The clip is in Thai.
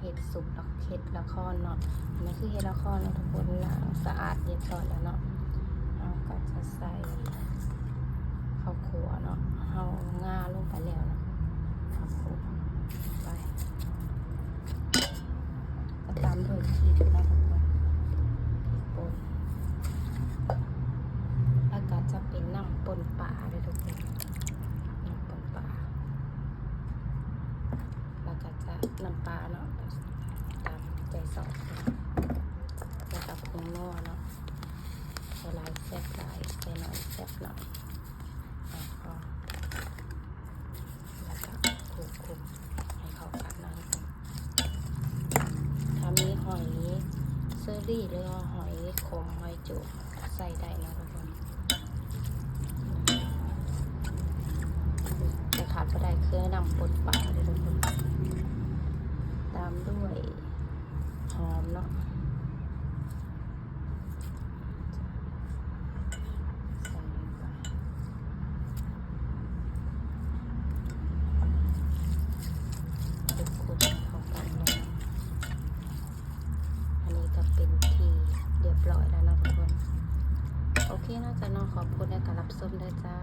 เห็ดสุกดอกเห็ดละครเนาะอันนี้คือเห็ดละครเนาะทุกคนล้างสะอาดเรียบร้อยแล้วเนาะเราก็จะใส่ข้าวคั่วเนาะเอาง่าลงไปแล้วนะข้าวคั่วไปก็ตามด้วยพริกนะทุกคนพริกป่นแล้วก็จะเป็นน้ำป่นปลาเลยทุกคนน้ำป่นปลาแล้วก็จะน้ำปลาเนาะตามใจสอบแล้วก็ผงนัวเนาะใส่ลายแซ่บลายใส่หน่อยแซ่บหน่อยแล้วก็คลุกให้เข้ากันนะทุกคนถ้ามีหอยเซอรี่หรือหอยขมหอยจุกใส่ได้นะทุกคนแต่ขาดไม่ได้คือน้ำป่นปลาเลยทุกคนตามด้วยหอมเนาะใส่ลงไปคลุกๆเข้ากันเลยอันนี้ก็เป็นที่เรียบร้อยแล้วนะทุกคนโอเคนะจ๊ะน้องขอบคุณในการรับชมด้วยจ้า